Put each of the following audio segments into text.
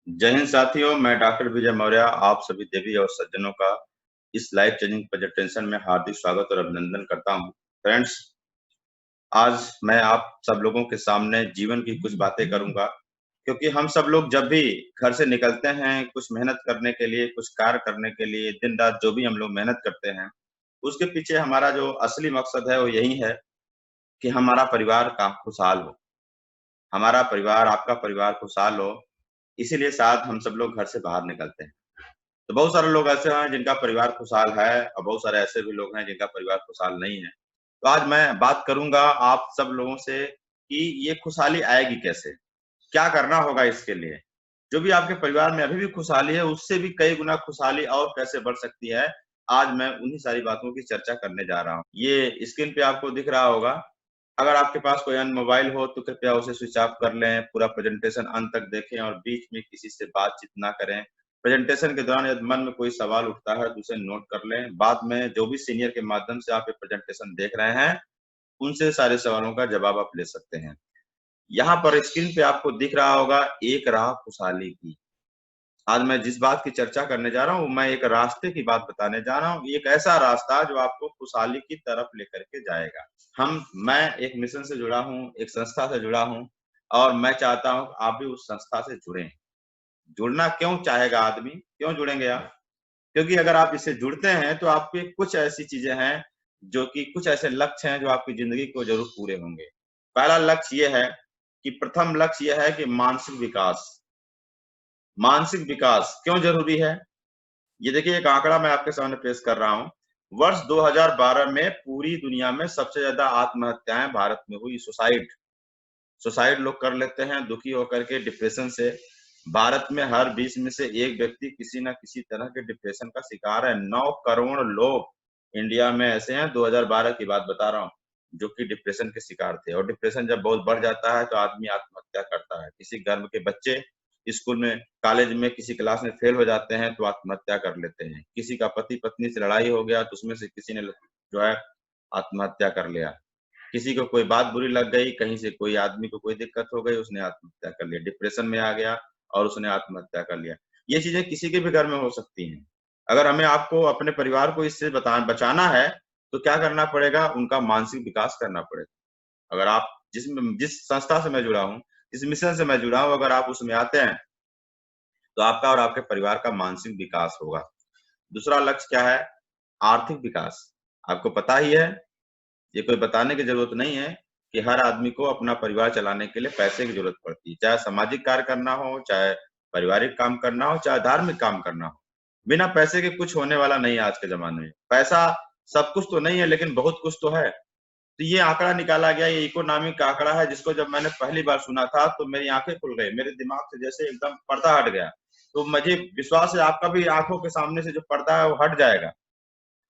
जय हिंद साथियों, मैं डॉक्टर विजय मौर्य आप सभी देवी और सज्जनों का इस लाइफ चेंजिंग प्रेजेंटेशन में हार्दिक स्वागत और अभिनंदन करता हूं। फ्रेंड्स, आज मैं आप सब लोगों के सामने जीवन की कुछ बातें करूंगा, क्योंकि हम सब लोग जब भी घर से निकलते हैं कुछ मेहनत करने के लिए, कुछ कार्य करने के लिए, दिन रात जो भी हम लोग मेहनत करते हैं, उसके पीछे हमारा जो असली मकसद है वो यही है कि हमारा परिवार का खुशहाल हो, हमारा परिवार, आपका परिवार खुशहाल हो। इसीलिए शायद हम सब लोग घर से बाहर निकलते हैं। तो बहुत सारे लोग ऐसे हैं जिनका परिवार खुशहाल है और बहुत सारे ऐसे भी लोग हैं जिनका परिवार खुशहाल नहीं है। तो आज मैं बात करूंगा आप सब लोगों से कि ये खुशहाली आएगी कैसे, क्या करना होगा इसके लिए। जो भी आपके परिवार में अभी भी खुशहाली है, उससे भी कई गुना खुशहाली और कैसे बढ़ सकती है, आज मैं उन्हीं सारी बातों की चर्चा करने जा रहा हूँ। ये स्क्रीन पे आपको दिख रहा होगा। अगर आपके पास कोई अन्य मोबाइल हो तो कृपया उसे स्विच ऑफ कर लें, पूरा प्रेजेंटेशन अंत तक देखें और बीच में किसी से बातचीत ना करें। प्रेजेंटेशन के दौरान यदि मन में कोई सवाल उठता है तो उसे नोट कर लें। बाद में जो भी सीनियर के माध्यम से आप ये प्रेजेंटेशन देख रहे हैं, उनसे सारे सवालों का जवाब आप ले सकते हैं। यहाँ पर स्क्रीन पे आपको दिख रहा होगा एक राह खुशहाली की। आज मैं जिस बात की चर्चा करने जा रहा हूँ, मैं एक रास्ते की बात बताने जा रहा हूँ। एक ऐसा रास्ता जो आपको खुशहाली की तरफ लेकर के जाएगा। मैं एक मिशन से जुड़ा हूँ, एक संस्था से जुड़ा हूँ और मैं चाहता हूँ आप भी उस संस्था से जुड़ें। जुड़ना क्यों चाहेगा आदमी? क्यों जुड़ेंगे आप? क्योंकि अगर आप इससे जुड़ते हैं तो आपके कुछ ऐसी चीजें हैं, जो कि कुछ ऐसे लक्ष्य हैं जो आपकी जिंदगी को जरूर पूरे होंगे। पहला लक्ष्य ये है कि प्रथम लक्ष्य ये है कि मानसिक विकास। मानसिक विकास क्यों जरूरी है? ये देखिए, एक आंकड़ा मैं आपके सामने पेश कर रहा हूँ। वर्ष 2012 में पूरी दुनिया में सबसे ज्यादा आत्महत्याएं भारत में हुई। सुसाइड सुसाइड लोग कर लेते हैं दुखी होकर के, डिप्रेशन से। भारत में हर 20 में से एक व्यक्ति किसी न किसी तरह के डिप्रेशन का शिकार है। 9 करोड़ लोग इंडिया में ऐसे हैं, 2012 की बात बता रहा हूँ, जो कि डिप्रेशन के शिकार थे। और डिप्रेशन जब बहुत बढ़ जाता है तो आदमी आत्महत्या करता है। किसी घर के बच्चे स्कूल में, कॉलेज में किसी क्लास में फेल हो जाते हैं तो आत्महत्या कर लेते हैं। किसी का पति पत्नी से लड़ाई हो गया तो उसमें से किसी ने जो है आत्महत्या कर लिया। किसी को कोई बात बुरी लग गई, कहीं से कोई आदमी को कोई दिक्कत हो गई, उसने आत्महत्या कर लिया। डिप्रेशन में आ गया और उसने आत्महत्या कर लिया। ये चीजें किसी के भी घर में हो सकती हैं। अगर हमें आपको अपने परिवार को इससे बचाना है तो क्या करना पड़ेगा? उनका मानसिक विकास करना पड़ेगा। अगर आप जिस संस्था से मैं जुड़ा हूँ, जिस मिशन से मैं जुड़ा हूँ, अगर आप उसमें आते हैं तो आपका और आपके परिवार का मानसिक विकास होगा। दूसरा लक्ष्य क्या है? आर्थिक विकास। आपको पता ही है, ये कोई बताने की जरूरत नहीं है कि हर आदमी को अपना परिवार चलाने के लिए पैसे की जरूरत पड़ती है। चाहे सामाजिक कार्य करना हो, चाहे पारिवारिक काम करना हो, चाहे धार्मिक काम करना हो, बिना पैसे के कुछ होने वाला नहीं है आज के जमाने में। पैसा सब कुछ तो नहीं है, लेकिन बहुत कुछ तो है। तो ये आंकड़ा निकाला गया, ये इकोनॉमिक का आंकड़ा है, जिसको जब मैंने पहली बार सुना था तो मेरी आंखें खुल गई, मेरे दिमाग से जैसे एकदम पर्दा हट गया। तो मुझे विश्वास है आपका भी आंखों के सामने से जो पर्दा है वो हट जाएगा।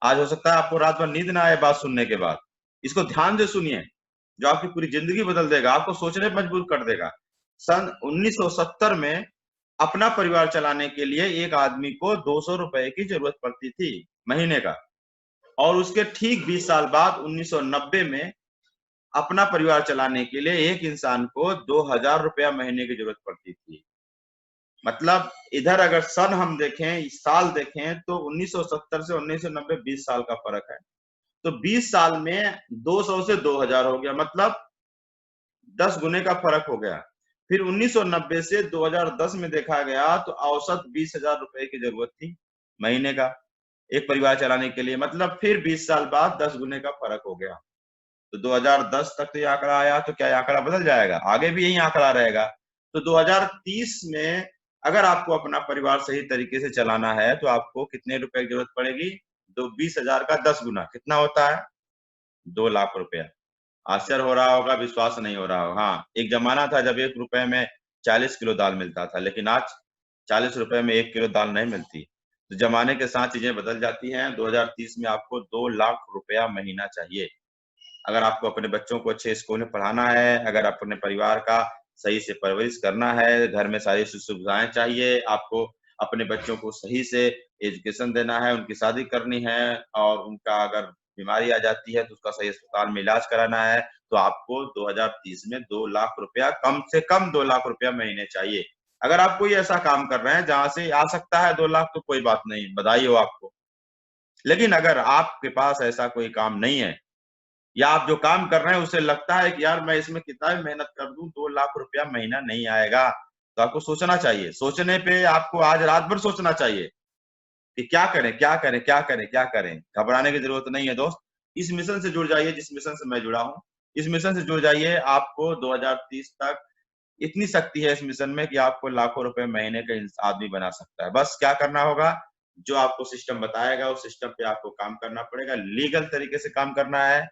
आज हो सकता है आपको रात भर नींद ना आए बात सुनने के बाद। इसको ध्यान से सुनिए, जो आपकी पूरी जिंदगी बदल देगा, आपको सोचने पर मजबूर कर देगा। सन 1970 में अपना परिवार चलाने के लिए एक आदमी को 200 रुपए की जरूरत पड़ती थी महीने का, और उसके ठीक 20 साल बाद 1990 में अपना परिवार चलाने के लिए एक इंसान को 2000 रुपया महीने की जरूरत पड़ती थी। मतलब इधर अगर सन हम देखें, साल देखें, तो 1970 से 1990 20 साल का फर्क है। तो 20 साल में 200 से 2000 हो गया, मतलब 10 गुने का फर्क हो गया। फिर 1990 से 2010 में देखा गया तो औसत 20,000 रुपए की जरूरत थी महीने का एक परिवार चलाने के लिए। मतलब फिर 20 साल बाद 10 गुने का फर्क हो गया। तो 2010 तक तो ये आंकड़ा आया, तो क्या ये आंकड़ा बदल जाएगा? आगे भी यही आंकड़ा रहेगा। तो 2030 में अगर आपको अपना परिवार सही तरीके से चलाना है तो आपको कितने रुपए की जरूरत पड़ेगी? तो 20,000 का 10 गुना कितना होता है? 2 लाख रुपया। आश्चर्य हो रहा होगा, विश्वास नहीं हो रहा होगा। हाँ, एक जमाना था जब 1 रुपए में 40 किलो दाल मिलता था, लेकिन आज 40 रुपए में 1 किलो दाल नहीं मिलती। तो जमाने के साथ चीजें बदल जाती हैं। 2030 में आपको 2 लाख रुपया महीना चाहिए अगर आपको अपने बच्चों को अच्छे स्कूल में पढ़ाना है, अगर अपने परिवार का सही से परवरिश करना है, घर में सारी सुविधाएं चाहिए, आपको अपने बच्चों को सही से एजुकेशन देना है, उनकी शादी करनी है, और उनका अगर बीमारी आ जाती है तो उसका सही अस्पताल में इलाज कराना है, तो आपको 2030 में 2 लाख रुपया, कम से कम 2 लाख रुपया महीने चाहिए। अगर आप कोई ऐसा काम कर रहे हैं जहां से आ सकता है 2 लाख तो कोई बात नहीं, बधाई हो आपको। लेकिन अगर आपके पास ऐसा कोई काम नहीं है या आप जो काम कर रहे हैं उससे लगता है कि यार मैं इसमें कितना भी मेहनत कर दूं 2 लाख रुपया महीना नहीं आएगा, तो आपको सोचना चाहिए। सोचने पे आपको आज रात भर सोचना चाहिए कि क्या करें, क्या करें, क्या करें, क्या करें। घबराने की जरूरत नहीं है दोस्त। इस मिशन से जुड़ जाइए जिस मिशन से मैं जुड़ा हूं। इस मिशन से जुड़ जाइए। आपको 2030 तक इतनी शक्ति है इस मिशन में कि आपको लाखों रुपए महीने का आदमी बना सकता है। बस क्या करना होगा, जो आपको सिस्टम बताएगा उस सिस्टम पे आपको काम करना पड़ेगा, लीगल तरीके से काम करना है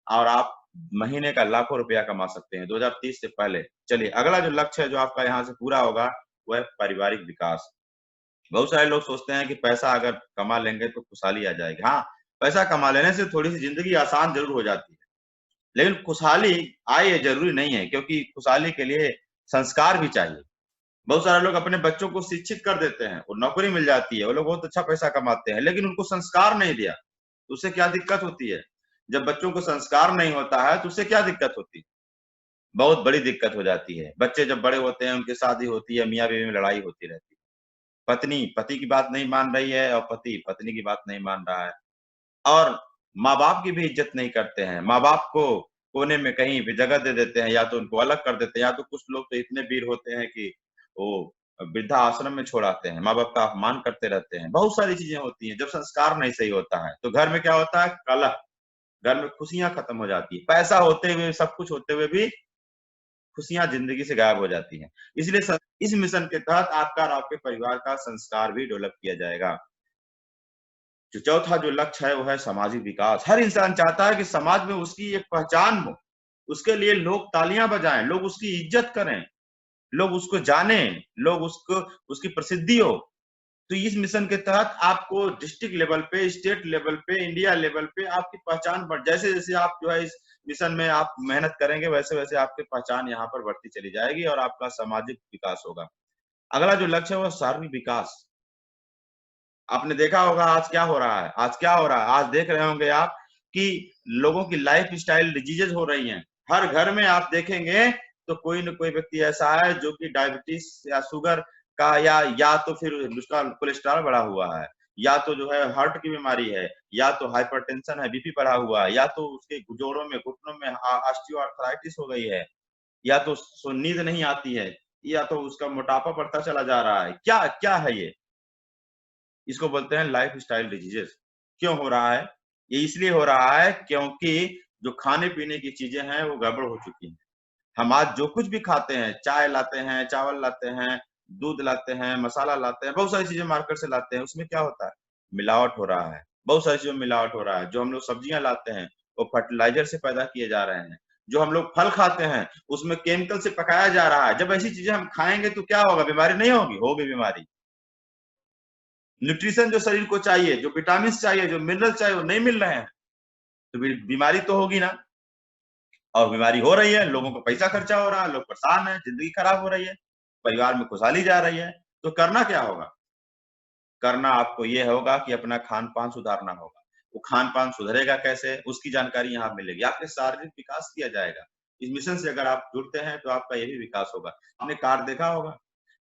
और आप महीने का लाखों रुपया कमा सकते हैं 2030 से पहले। चलिए अगला जो लक्ष्य है जो आपका यहाँ से पूरा होगा वह है पारिवारिक विकास। बहुत सारे लोग सोचते हैं कि पैसा अगर कमा लेंगे तो खुशहाली आ जाएगी। हाँ, पैसा कमा लेने से थोड़ी सी जिंदगी आसान जरूर हो जाती है, लेकिन खुशहाली आए ये जरूरी नहीं है, क्योंकि खुशहाली के लिए संस्कार भी चाहिए। बहुत सारे लोग अपने बच्चों को शिक्षित कर देते हैं, वो नौकरी मिल जाती है, वो लोग बहुत अच्छा पैसा कमाते हैं, लेकिन उनको संस्कार नहीं दिया तो उससे क्या दिक्कत होती है। जब बच्चों को संस्कार नहीं होता है तो उससे क्या दिक्कत होती है, बहुत बड़ी दिक्कत हो जाती है। बच्चे जब बड़े होते हैं उनकी शादी होती है, मियाँ बीवी में लड़ाई होती रहती है, पत्नी पति की बात नहीं मान रही है और पति पत्नी की बात नहीं मान रहा है, और माँ बाप की भी इज्जत नहीं करते हैं। माँ बाप को कोने में कहीं भी जगह दे देते हैं, या तो उनको अलग कर देते हैं, या तो कुछ लोग तो इतने वीर होते हैं कि वो वृद्धा आश्रम में छोड़ आते हैं, माँ बाप का अपमान करते रहते हैं। बहुत सारी चीजें होती हैं। जब संस्कार नहीं सही होता है तो घर में क्या होता है, कलह, घर में खुशियां खत्म हो जाती है। पैसा होते हुए, सब कुछ होते हुए भी खुशियां जिंदगी से गायब हो जाती हैं। इसलिए इस मिशन के तहत आपका और आपके परिवार का संस्कार भी डेवलप किया जाएगा। जो चौथा जो लक्ष्य है वो है सामाजिक विकास। हर इंसान चाहता है कि समाज में उसकी एक पहचान हो, उसके लिए लोग तालियां बजाएं, लोग उसकी इज्जत करें, लोग उसको जाने, लोग उसको उसकी प्रसिद्धि हो। तो इस मिशन के तहत आपको डिस्ट्रिक्ट लेवल पे, स्टेट लेवल पे, इंडिया लेवल पे आपकी पहचान बढ़, जैसे जैसे आप जो है इस मिशन में आप मेहनत करेंगे वैसे वैसे आपकी पहचान यहाँ पर बढ़ती चली जाएगी और आपका सामाजिक विकास होगा। अगला जो लक्ष्य है वो शारीरिक विकास। आपने देखा होगा आज क्या हो रहा है, आज क्या हो रहा है, आज देख रहे होंगे आप कि लोगों की लाइफ स्टाइल डिजीजेज हो रही हैं। हर घर में आप देखेंगे तो कोई न कोई व्यक्ति ऐसा है जो कि डायबिटीज या शुगर का या तो फिर उसका कोलेस्ट्रॉल बढ़ा हुआ है, या तो जो है हार्ट की बीमारी है, या तो हाइपरटेंशन है, बीपी बढ़ा हुआ है, या तो उसके जोड़ों में, घुटनों में ऑस्टियोआर्थराइटिस हो गई है, या तो नींद नहीं आती है, या तो उसका मोटापा बढ़ता चला जा रहा है। क्या क्या है ये? इसको बोलते हैं लाइफ स्टाइल डिजीजेस। क्यों हो रहा है? ये इसलिए हो रहा है क्योंकि जो खाने पीने की चीजें हैं वो गड़बड़ हो चुकी हैं। हम आज जो कुछ भी खाते हैं, चाय लाते हैं, चावल लाते हैं, दूध लाते हैं, मसाला लाते हैं, बहुत सारी चीजें मार्केट से लाते हैं, उसमें क्या होता है, मिलावट हो रहा है। बहुत सारी चीजों में मिलावट हो रहा है। जो हम लोग सब्जियां लाते हैं वो फर्टिलाइजर से पैदा किए जा रहे हैं। जो हम लोग फल खाते हैं उसमें केमिकल से पकाया जा रहा है। जब ऐसी चीजें हम खाएंगे तो क्या होगा, बीमारी नहीं होगी? होगी बीमारी। न्यूट्रिशन जो शरीर को चाहिए, जो विटामिन चाहिए, जो मिनरल चाहिए वो नहीं मिल रहे हैं, तो बीमारी तो होगी ना। और बीमारी हो रही है, लोगों को पैसा खर्चा हो रहा है, लोग परेशान है, जिंदगी खराब हो रही है, परिवार में खुशहाली जा रही है। तो करना क्या होगा? करना आपको ये होगा कि अपना खान पान सुधारना होगा। वो खान पान सुधरेगा कैसे, उसकी जानकारी यहाँ मिलेगी। आपके शारीरिक विकास किया जाएगा। इस मिशन से अगर आप जुड़ते हैं तो आपका ये भी विकास होगा। आपने कार देखा होगा,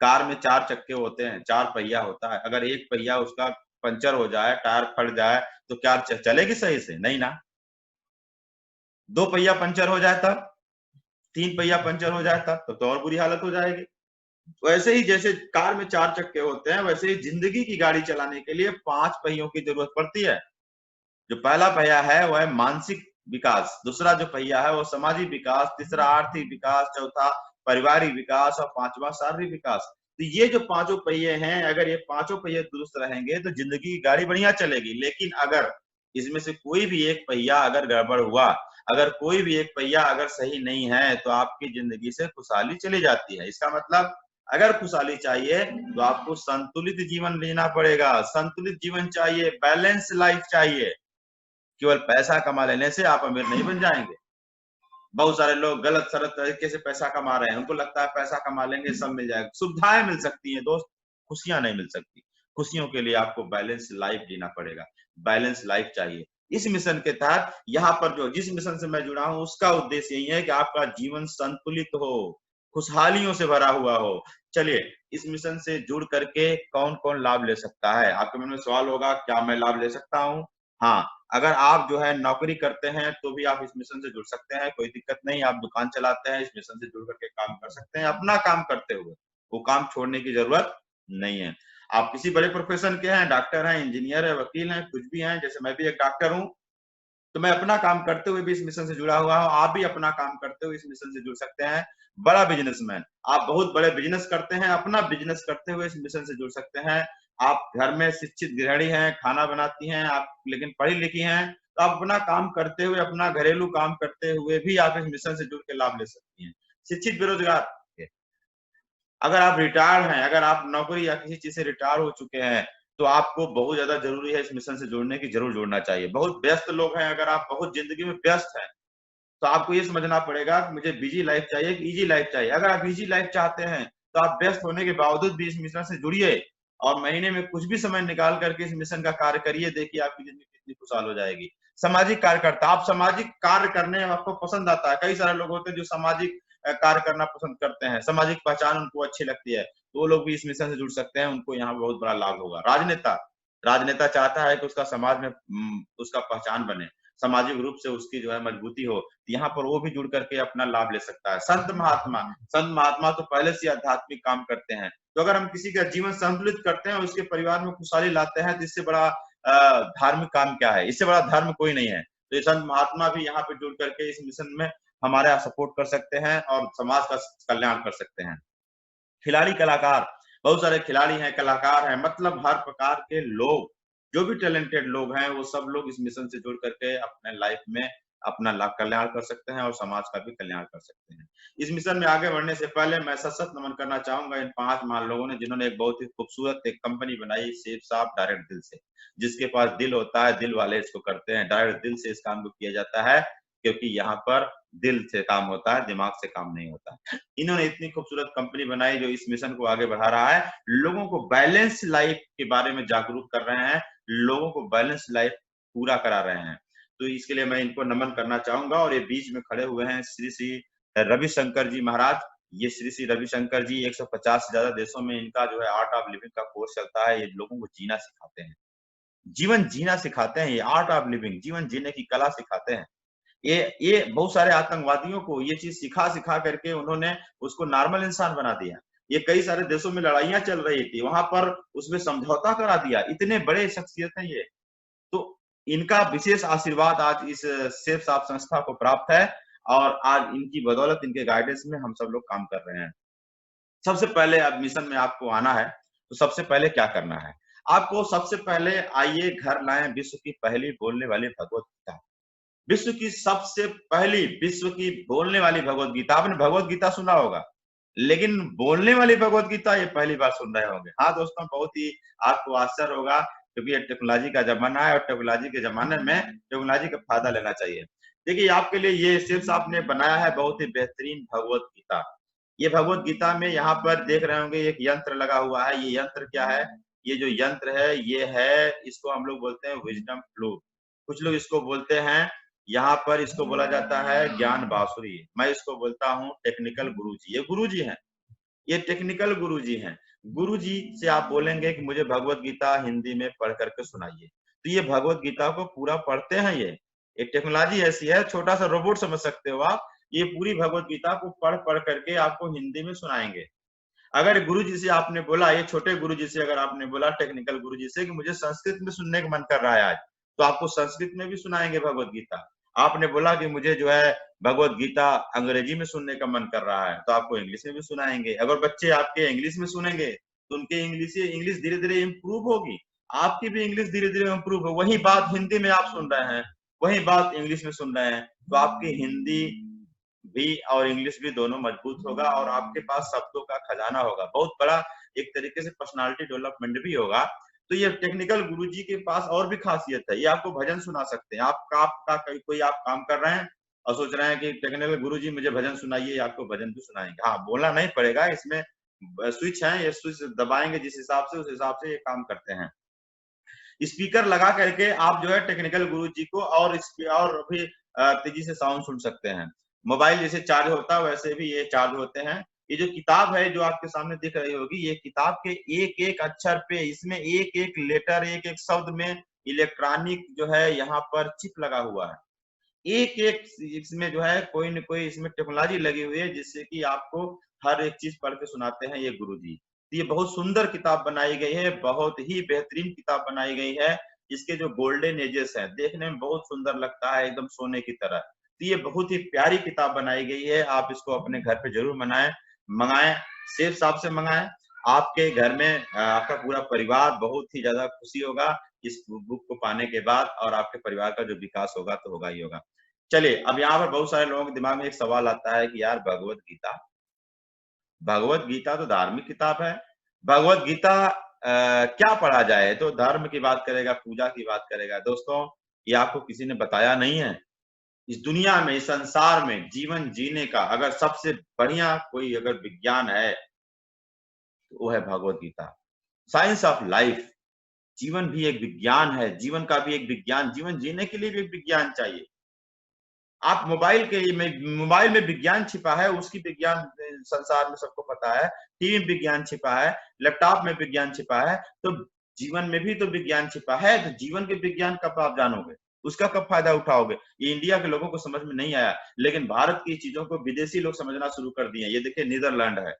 कार में 4 चक्के होते हैं, 4 पहिया होता है। अगर एक पहिया उसका पंचर हो जाए, टायर फट जाए तो कार चलेगी सही से? नहीं ना। 2 पहिया पंचर हो जाए तब, 3 पहिया पंचर हो जाए तब तो और बुरी हालत हो जाएगी। वैसे ही जैसे कार में 4 चक्के होते हैं, वैसे ही जिंदगी की गाड़ी चलाने के लिए 5 पहियों की जरूरत पड़ती है। जो पहला पहिया है वह है मानसिक विकास, दूसरा जो पहिया है वो सामाजिक विकास, तीसरा आर्थिक विकास, चौथा पारिवारिक विकास और पांचवा शारीरिक विकास। तो ये जो पांचों पहिए हैं, अगर ये पांचों पहिए दुरुस्त रहेंगे तो जिंदगी की गाड़ी बढ़िया चलेगी। लेकिन अगर इसमें से कोई भी एक पहिया अगर गड़बड़ हुआ, अगर कोई भी एक पहिया अगर सही नहीं है तो आपकी जिंदगी से खुशहाली चली जाती है। इसका मतलब अगर खुशहाली चाहिए तो आपको संतुलित जीवन जीना पड़ेगा। संतुलित जीवन चाहिए, बैलेंस लाइफ चाहिए। केवल पैसा कमा लेने से आप अमीर नहीं बन जाएंगे। बहुत सारे लोग गलत सलत तरीके से पैसा कमा रहे हैं, उनको लगता है पैसा कमा लेंगे सब मिल जाएगा। सुविधाएं मिल सकती हैं दोस्त, खुशियां नहीं मिल सकती। खुशियों के लिए आपको बैलेंस लाइफ जीना पड़ेगा, बैलेंस लाइफ चाहिए। इस मिशन के तहत यहाँ पर जो जिस मिशन से मैं जुड़ा हूँ उसका उद्देश्य यही है कि आपका जीवन संतुलित हो, खुशहालियों से भरा हुआ हो। चलिए, इस मिशन से जुड़ करके कौन-कौन लाभ ले सकता है? आपके मन में सवाल होगा, क्या मैं लाभ ले सकता हूँ? हाँ, अगर आप जो है नौकरी करते हैं तो भी आप इस मिशन से जुड़ सकते हैं, कोई दिक्कत नहीं। आप दुकान चलाते हैं, इस मिशन से जुड़ करके काम कर सकते हैं, अपना काम करते हुए। वो काम छोड़ने की ज़रूरत नहीं है। आप किसी बड़े प्रोफ़ेशन के हैं, डॉक्टर हैं, इंजीनियर हैं, वकील हैं, कुछ भी हैं, जैसे मैं भी एक डॉक्टर हूँ, तो मैं अपना काम करते हुए भी इस मिशन से जुड़ा हुआ हूँ, आप भी अपना काम करते हुए इस मिशन से जुड़ सकते हैं। बड़ा बिज़नेसमैन, आप बहुत बड़े बिज़नेस करते हैं, अपना बिज़नेस करते हुए इस मिशन से जुड़ सकते हैं। आप घर में शिक्षित गृहिणी हैं, खाना बनाती हैं, आप लेकिन पढ़ी-लिखी हैं, तो आप अपना काम करते हुए, अपना घरेलू काम करते हुए भी आप इस मिशन से जुड़ के लाभ ले सकती हैं। शिक्षित बेरोज़गार, अगर आप रिटायर्ड हैं, अगर आप नौकरी या किसी चीज़ से रिटायर हो चुके हैं, तो आपको बहुत ज़्यादा ज़रूरी है इस मिशन से जुड़ने की, ज़रूर जुड़ना चाहिए। बहुत व्यस्त लोग हैं, अगर आप बहुत ज़िंदगी में व्यस्त हैं, तो आपको ये समझना पड़ेगा कि मुझे बिज़ी लाइफ़ चाहिए कि ईज़ी लाइफ़ चाहिए। अगर आप ईज़ी लाइफ़ चाहते हैं, तो आप व्यस्त होने के बावजूद भी इस मिशन से जुड़िए और महीने में कुछ भी समय निकाल कर के इस मिशन का कार्य करिए, देखिए आपकी ज़िंदगी कितनी खुशहाल हो जाएगी। सामाजिक कार्यकर्ता, आप सामाजिक कार्य करने आपको पसंद आता है। कई सारे लोग होते हैं जो सामाजिक कार्य करना पसंद करते हैं, सामाजिक पहचान उनको अच्छी लगती है, तो वो लोग भी इस मिशन से जुड़ सकते हैं, उनको यहाँ बहुत बड़ा लाभ होगा। राजनेता, राजनेता चाहता है कि उसका समाज में उसका पहचान बने, सामाजिक रूप से उसकी जो है मजबूती हो, यहाँ पर वो भी जुड़ करके अपना लाभ ले सकता है। संत महात्मा तो पहले से आध्यात्मिक काम करते हैं, तो अगर हम किसी का जीवन संतुलित करते हैं और उसके परिवार में खुशहाली लाते हैं, तो इससे बड़ा धार्मिक काम क्या है? इससे बड़ा धर्म कोई नहीं है। तो ये संत महात्मा भी यहाँ पे जुड़ करके इस मिशन में हमारा सपोर्ट कर सकते हैं और समाज का कल्याण कर सकते हैं। खिलाड़ी कलाकार, बहुत सारे खिलाड़ी हैं, कलाकार हैं, मतलब हर प्रकार के लोग, जो भी टैलेंटेड लोग हैं, वो सब लोग इस मिशन से जुड़ करके अपने लाइफ में अपना कल्याण कर सकते हैं और समाज का भी कल्याण कर सकते हैं। इस मिशन में आगे बढ़ने से पहले मैं सशक्त नमन करना चाहूँगा इन 5 महान लोगों ने, जिन्होंने एक बहुत ही खूबसूरत एक कंपनी बनाई, सेफ साफ डायरेक्ट दिल से। जिसके पास दिल होता है, दिल वाले इसको करते हैं, डायरेक्ट दिल से इस काम को किया जाता है, क्योंकि यहाँ पर दिल से काम होता है, दिमाग से काम नहीं होता। इन्होंने इतनी खूबसूरत कंपनी बनाई जो इस मिशन को आगे बढ़ा रहा है, लोगों को बैलेंस लाइफ के बारे में जागरूक कर रहे हैं, लोगों को बैलेंस लाइफ पूरा करा रहे हैं। तो इसके लिए मैं इनको नमन करना चाहूँगा और ये बीच में खड़े हुए हैं श्री श्री रविशंकर जी महाराज। ये श्री श्री रविशंकर जी 150 से ज़्यादा देशों में इनका जो है आर्ट ऑफ लिविंग का कोर्स चलता है, ये लोगों को जीना सिखाते हैं। जीवन जीना सिखाते हैं ये, आर्ट ऑफ लिविंग, जीवन जीने की कला सिखाते हैं। ये बहुत सारे आतंकवादियों को ये चीज़ सिखा-सिखा करके उन्होंने उसको नॉर्मल इंसान बना दिया। ये कई सारे देशों में लड़ाइयाँ चल रही थी, वहाँ पर उसमें समझौता करा दिया। इतने बड़े शख्सियत हैं ये। तो इनका विशेष आशीर्वाद आज इस सेफ साफ संस्था को प्राप्त है और आज इनकी बदौलत, इनके गाइडेंस में हम सब लोग काम कर रहे हैं। सबसे पहले अब मिशन में आपको आना है, तो सबसे पहले क्या करना है? आपको सबसे पहले आइए घर लाएँ विश्व की पहली बोलने वाली भगवत गीता। विश्व की सबसे पहली, विश्व की बोलने वाली भगवत गीता। आपने भगवत गीता सुना होगा, लेकिन बोलने वाली भगवत गीता ये पहली बार सुन रहे होंगे। हाँ दोस्तों, बहुत ही आपको आश्चर्य होगा, क्योंकि ये टेक्नोलॉजी का ज़माना है और टेक्नोलॉजी के ज़माने में टेक्नोलॉजी का फ़ायदा लेना चाहिए। देखिए, आपके लिए ये शेफ साहब ने बनाया है बहुत ही बेहतरीन भगवत गीता। ये भगवत गीता में यहाँ पर देख रहे होंगे एक यंत्र लगा हुआ है। ये यंत्र क्या है? ये जो यंत्र है, ये है, इसको हम लोग बोलते हैं विज़डम फ्लूट। कुछ लोग इसको बोलते हैं, यहाँ पर इसको बोला जाता है ज्ञान बाँसुरी। मैं इसको बोलता हूँ टेक्निकल गुरुजी। ये गुरुजी हैं, ये टेक्निकल गुरुजी हैं। गुरुजी से आप बोलेंगे कि मुझे भगवत गीता हिंदी में पढ़ कर के सुनाइए, तो ये भगवत गीता को पूरा पढ़ते हैं ये। एक टेक्नोलॉजी ऐसी है, छोटा-सा रोबोट समझ सकते हो आप, ये पूरी भगवत गीता को पढ़-पढ़ करके आपको हिंदी में सुनाएँगे। अगर गुरुजी से आपने बोला, ये छोटे गुरुजी से अगर आपने बोला टेक्निकल गुरुजी से कि मुझे संस्कृत में सुनने का मन कर रहा है आज, तो आपको संस्कृत में भी सुनाएँगे भगवत गीता। आपने बोला कि मुझे जो है भगवत गीता अंग्रेजी में सुनने का मन कर रहा है, तो आपको इंग्लिश में भी सुनाएँगे। अगर बच्चे आपके इंग्लिश में सुनेंगे, तो उनकी इंग्लिश धीरे-धीरे इम्प्रूव होगी। आपकी भी इंग्लिश धीरे-धीरे इम्प्रूव हो। वही बात हिंदी में आप सुन रहे हैं, वही बात इंग्लिश में सुन रहे हैं, तो आपकी हिंदी भी और इंग्लिश भी दोनों मजबूत होगा और आपके पास शब्दों का खजाना होगा। बहुत बड़ा एक तरीके से पर्सनैलिटी डेवलपमेंट भी होगा। तो ये टेक्निकल गुरुजी के पास और भी ख़ासियत है, ये आपको भजन सुना सकते हैं। आपका कोई आप काम कर रहे हैं और सोच रहे हैं कि टेक्निकल गुरुजी मुझे भजन सुनाइए, ये आपको भजन भी सुनाएँगे। हाँ, बोलना नहीं पड़ेगा, इसमें स्विच है, ये स्विच दबाएँगे जिस हिसाब से, उस हिसाब से ये काम करते हैं। स्पीकर लगा करके आप जो है टेक्निकल गुरुजी को और भी तेज़ी से साउंड सुन सकते हैं। मोबाइल जैसे चार्ज होता है वैसे भी ये चार्ज होते हैं ये जो किताब है जो आपके सामने दिख रही होगी, ये किताब के एक एक अक्षर पे, इसमें एक एक लेटर, एक एक शब्द में इलेक्ट्रॉनिक जो है यहाँ पर चिप लगा हुआ है। एक एक इसमें जो है कोई न कोई इसमें टेक्नोलॉजी लगी हुई है, जिससे कि आपको हर एक चीज पढ़ के सुनाते हैं ये गुरुजी। तो ये बहुत सुंदर किताब बनाई गई है, बहुत ही बेहतरीन किताब बनाई गई है। इसके जो गोल्डन एजेस हैं देखने में बहुत सुंदर लगता है, एकदम सोने की तरह। तो ये बहुत ही प्यारी किताब बनाई गई है, आप इसको अपने घर पे जरूर मंगाएं, सेफ साहब से मंगाएं। आपके घर में आपका पूरा परिवार बहुत ही ज्यादा खुशी होगा इस बुक को पाने के बाद, और आपके परिवार का जो विकास होगा तो होगा ही होगा। चलिए, अब यहाँ पर बहुत सारे लोगों के दिमाग में एक सवाल आता है कि यार भगवत गीता तो धार्मिक किताब है, भगवत गीता क्या पढ़ा जाए? तो धर्म की बात करेगा, पूजा की बात करेगा। दोस्तों, ये आपको किसी ने बताया नहीं है। इस दुनिया में, इस संसार में जीवन जीने का अगर सबसे बढ़िया कोई अगर विज्ञान है तो वो है Bhagavad Gita. Science of life. जीवन भी एक विज्ञान है, जीवन का भी एक विज्ञान, जीवन जीने के लिए भी एक विज्ञान चाहिए। आप मोबाइल में विज्ञान छिपा है, उसकी विज्ञान संसार में सबको पता है। टीवी में विज्ञान छिपा है, लैपटॉप में विज्ञान छिपा है, तो जीवन में भी तो विज्ञान छिपा है। तो जीवन के विज्ञान कब आप जानोगे, उसका कब फायदा उठाओगे? ये इंडिया के लोगों को समझ में नहीं आया, लेकिन भारत की चीजों को विदेशी लोग समझना शुरू कर दिए। ये देखिए, नीदरलैंड है,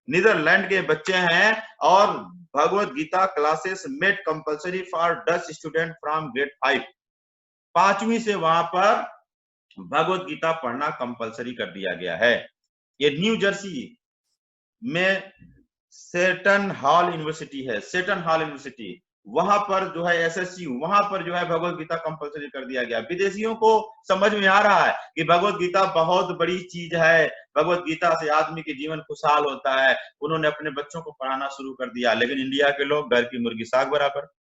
नीदरलैंड के बच्चे हैं और Bhagavad Gita classes made compulsory for Dutch student from grade 5। 5वीं से वहां पर भगवत गीता पढ़ना कंपलसरी कर दिया गया है। ये न्यू जर्सी में सेटन हॉल यूनिवर्सिटी है, सेटन हॉल यूनिवर्सिटी, वहां पर जो है एसएसयू, वहां पर जो है भगवत गीता कंपलसरी कर दिया गया। विदेशियों को समझ में आ रहा है कि भगवत गीता बहुत बड़ी चीज है, भगवत गीता से आदमी के जीवन खुशहाल होता है। उन्होंने अपने बच्चों को पढ़ाना शुरू कर दिया, लेकिन इंडिया के लोग घर की मुर्गी साग बराबर।